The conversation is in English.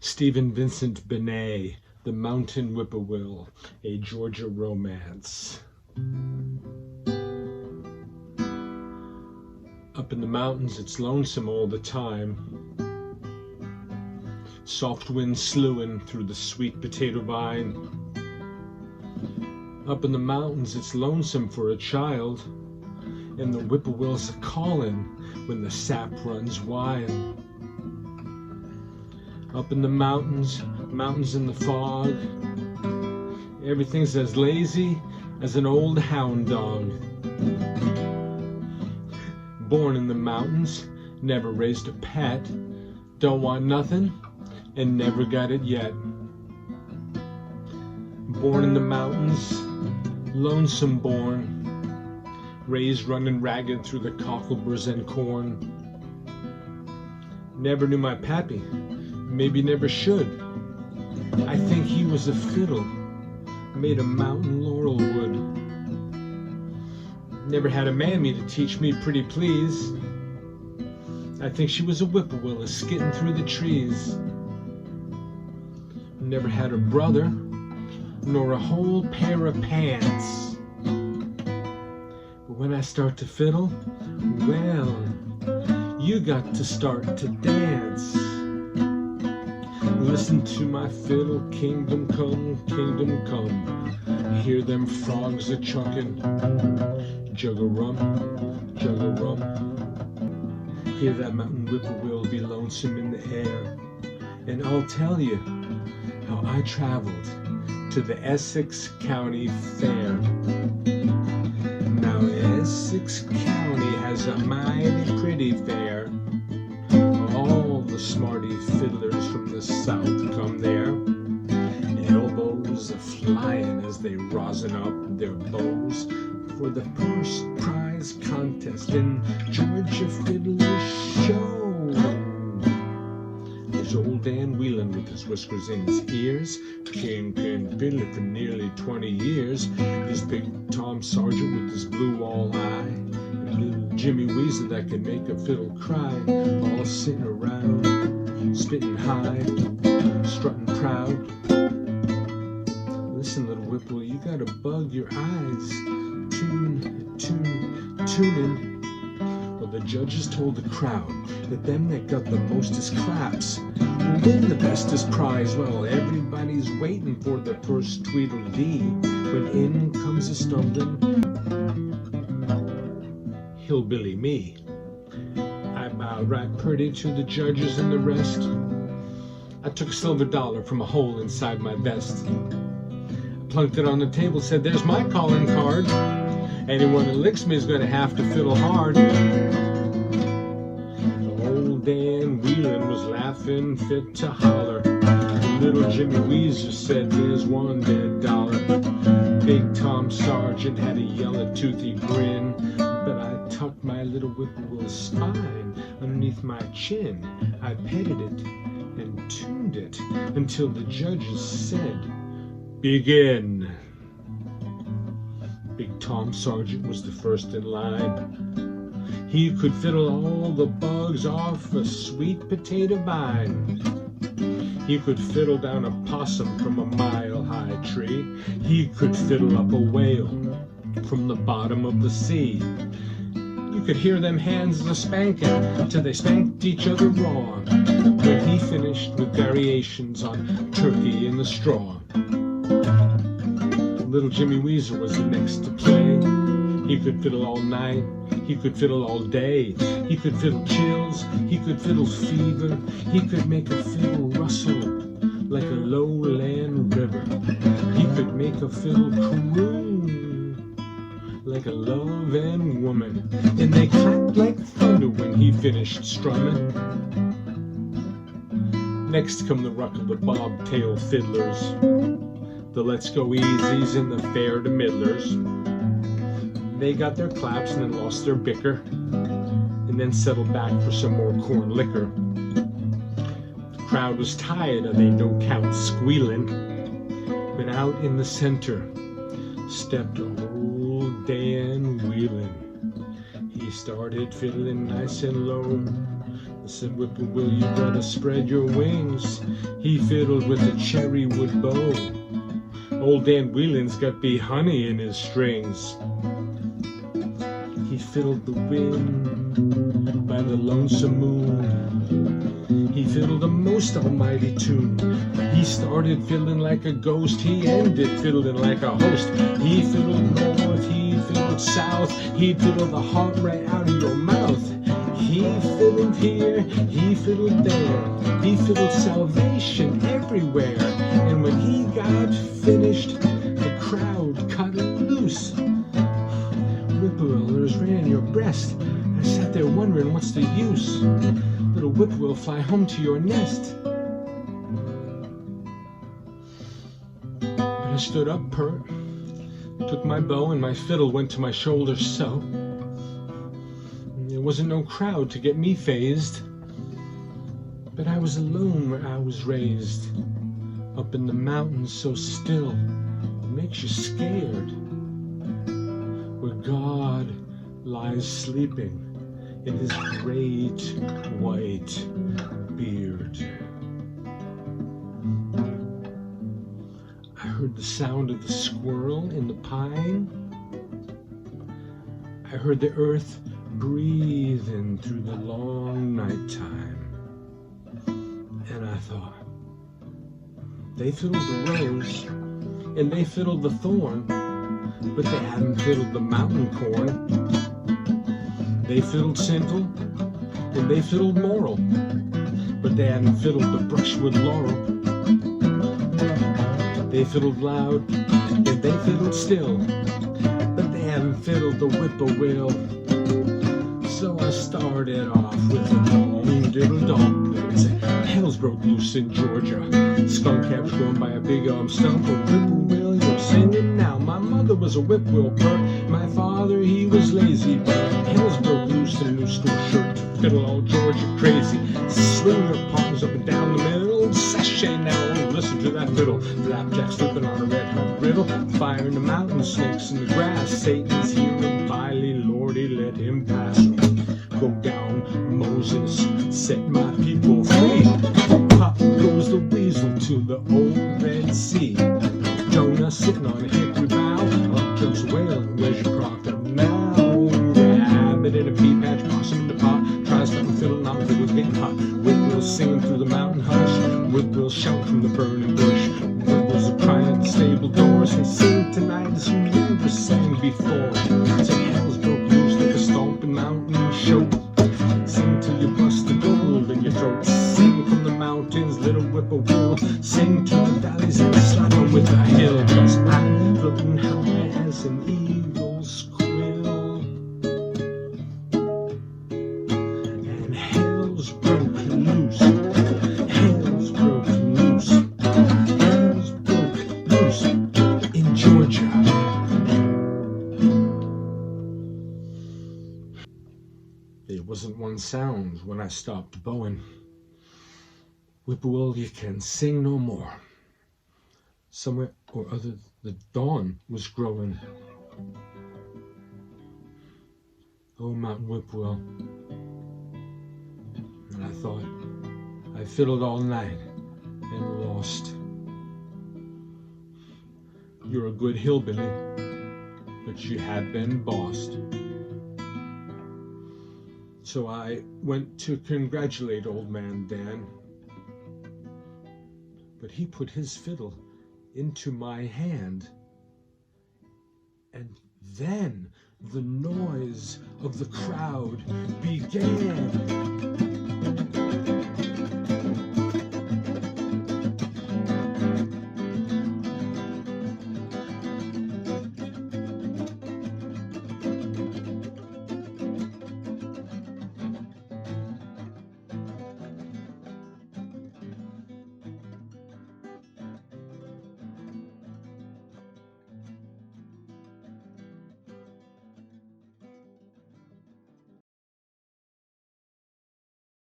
Stephen Vincent Benet, The Mountain Whippoorwhill, a Georgia romance. Up in the mountains, it's lonesome all the time. Soft wind slewing through the sweet potato vine. Up in the mountains, it's lonesome for a child, and the whippoorwills are calling when the sap runs wild. Up in the mountains, mountains in the fog, everything's as lazy as an old hound dog. Born in the mountains, never raised a pet, don't want nothing and never got it yet. Born in the mountains, lonesome born, raised running ragged through the cockleburs and corn. Never knew my pappy, maybe never should. I think he was a fiddle made of mountain laurel wood. Never had a mammy to teach me pretty please. I think she was a whippoorwill a-skitting through the trees. Never had a brother, nor a whole pair of pants. But when I start to fiddle, well, you got to start to dance. Listen to my fiddle, kingdom come, kingdom come. Hear them frogs a-chunkin', jug-a-rum, jug-a-rum. Hear that mountain whippoorwill be lonesome in the air. And I'll tell you how I traveled to the Essex County Fair. Now Essex County has a mighty pretty fair. All the smarty fiddlers from the south come there. Elbows a-flying as they rosin up their bows for the first prize contest in Georgia Fiddler's Show. There's old Dan Whelan with his whiskers in his ears, king-pin fiddler for nearly 20 years. There's big Tom Sargent with his blue wall eye, and little Jimmy Weezer that can make a fiddle cry, all sitting around, spitting high, strutting proud. Listen, little whippoorwill, you gotta bug your eyes, tuning. Well, the judges told the crowd that them that got the mostest claps will win the bestest prize. Well, everybody's waiting for the first Tweedledee when in comes a stumbling hillbilly me. I bowed right pretty to the judges and the rest. I took a silver dollar from a hole inside my vest. I plunked it on the table, said, "There's my calling card. Anyone that licks me is going to have to fiddle hard." Old Dan Whelan was laughing fit to holler. Little Jimmy Weezer said, "There's one dead dollar." Big Tom Sargent had a yellow toothy grin, but I tucked my little whippoorwill spine underneath my chin. I petted it and tuned it until the judges said, "Begin." Big Tom Sargent was the first in line. He could fiddle all the bugs off a sweet potato vine. He could fiddle down a possum from a mile-high tree. He could fiddle up a whale from the bottom of the sea. You could hear them hands a-spanking till they spanked each other raw when he finished with variations on turkey in the straw. Little Jimmy Weezer was the next to play. He could fiddle all night, he could fiddle all day. He could fiddle chills, he could fiddle fever. He could make a fiddle rustle like a lowland river. He could make a fiddle croon like a loving woman. And they clapped like thunder when he finished strumming. Next come the ruck of the bobtail fiddlers, the let's go easies and the fair to middlers. They got their claps and then lost their bicker, and then settled back for some more corn liquor. The crowd was tired of they no-count squealing, when out in the center stepped old Dan Whelan. He started fiddling nice and low. I said, Whippoorwill, you gotta spread your wings. He fiddled with a cherry wood bow. Old Dan Whelan's got bee honey in his strings. He fiddled the wind by the lonesome moon. He fiddled a most almighty tune. He started fiddling like a ghost. He ended fiddling like a host. He fiddled north, he fiddled south. He fiddled the heart right out of your mouth. He fiddled here, he fiddled there. He fiddled salvation everywhere. And when he got finished, the crowd cut him loose. Whippoorwillers ran your breast. I sat there wondering, what's the use? Little whippoorwill, fly home to your nest. But I stood up pert, took my bow and my fiddle went to my shoulder so. There wasn't no crowd to get me fazed, but I was alone where I was raised, up in the mountains so still, it makes you scared, where God lies sleeping in his great white beard. I heard the sound of the squirrel in the pine. I heard the earth breathing through the long nighttime. And I thought, they fiddled the rose and they fiddled the thorn, but they hadn't fiddled the mountain corn. They fiddled simple and they fiddled moral, but they hadn't fiddled the brushwood laurel. They fiddled loud and they fiddled still, but they hadn't fiddled the whippoorwill. So I started off with a long diddle dong. Hells broke loose in Georgia. Skunk caps grown by a big stump. A whippoorwill, you're singing now. My mother was a whippoorwill pert. My father, he was lazy. But hells broke loose in a new school shirt to fiddle all Georgia crazy. Swing your palms up and down the middle. Sashay now, listen to that fiddle. Flapjack slipping on a red hot griddle. Fire in the mountain, snakes in the grass. Satan's here and Biley, Lordy, let him pass. Go down, Moses, set my people free. Pop goes the weasel to the old Red Sea. Jonah sitting on a hickory bough. Up jumps a whale and where's your crocodile now? Rabbit in a pea patch, possum in the pot. Tries to fiddle, now fiddle's getting hot. Whippoorwill singing through the mountain hush. Whippoorwill shout from the burning bush. Whippoorwills are crying at the stable doors. And sing tonight as you never sang before. Say hells broke loose like a stomping mountain show. Sing till you bust the gold in your throat. Sing from the mountains, little whippoorwill. Sing to the valleys and slide on with the hill. 'Cause I'm floating high as an eagle's quill. And hell's broke loose. Hell's broke loose. Hell's broke loose in Georgia. There wasn't one sound when I stopped bowing. Whippoorwill, you can sing no more. Somewhere or other, the dawn was growing. Oh, Mountain Whippoorwill. And I thought, I fiddled all night and lost. You're a good hillbilly, but you have been bossed. So I went to congratulate old man Dan, but he put his fiddle into my hand, and then the noise of the crowd began.